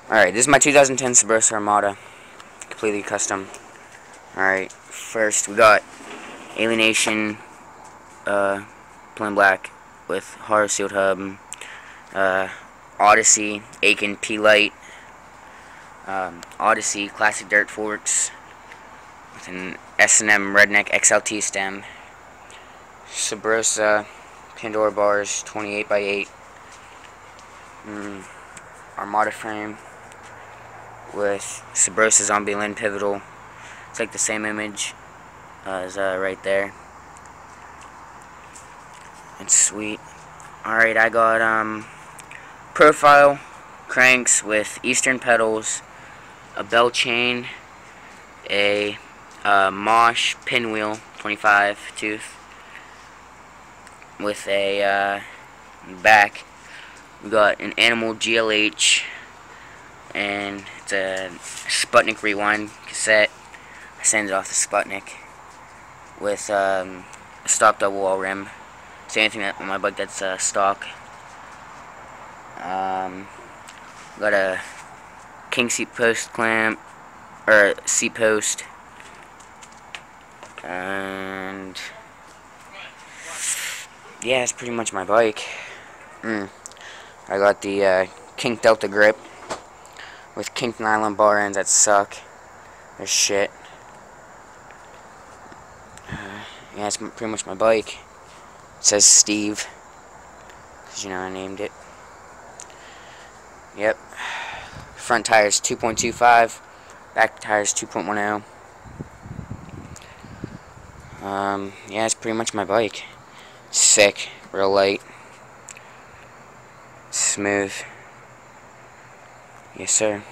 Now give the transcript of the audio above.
Alright, this is my 2010 Subaru Armada. Completely custom. Alright, first we got Alienation, plain black with horror sealed hub. Odyssey, Aiken P-Light. Odyssey Classic Dirt Forks with an S&M Redneck XLT stem. Subrosa Pandora bars, 28x8. Armada frame with Subrosa Zombie Land Pivotal. It's like the same image as right there. It's sweet. Alright, I got profile cranks with Eastern pedals, a bell chain, a Mosh pinwheel 25 tooth with a back. We got an Animal GLH, and it's a Sputnik Rewind cassette. I send it off to Sputnik with a stock double wall rim. Same thing on my bike that's stock. Got a King seat post clamp, or seat post, and yeah, that's pretty much my bike. I got the Kink Delta grip with Kink nylon bar ends that suck. They're shit. Yeah, that's pretty much my bike. It says Steve, because you know I named it. Yep. Front tires 2.25, back tires 2.10. Yeah, that's pretty much my bike. Sick, real light, smooth. Yes, sir.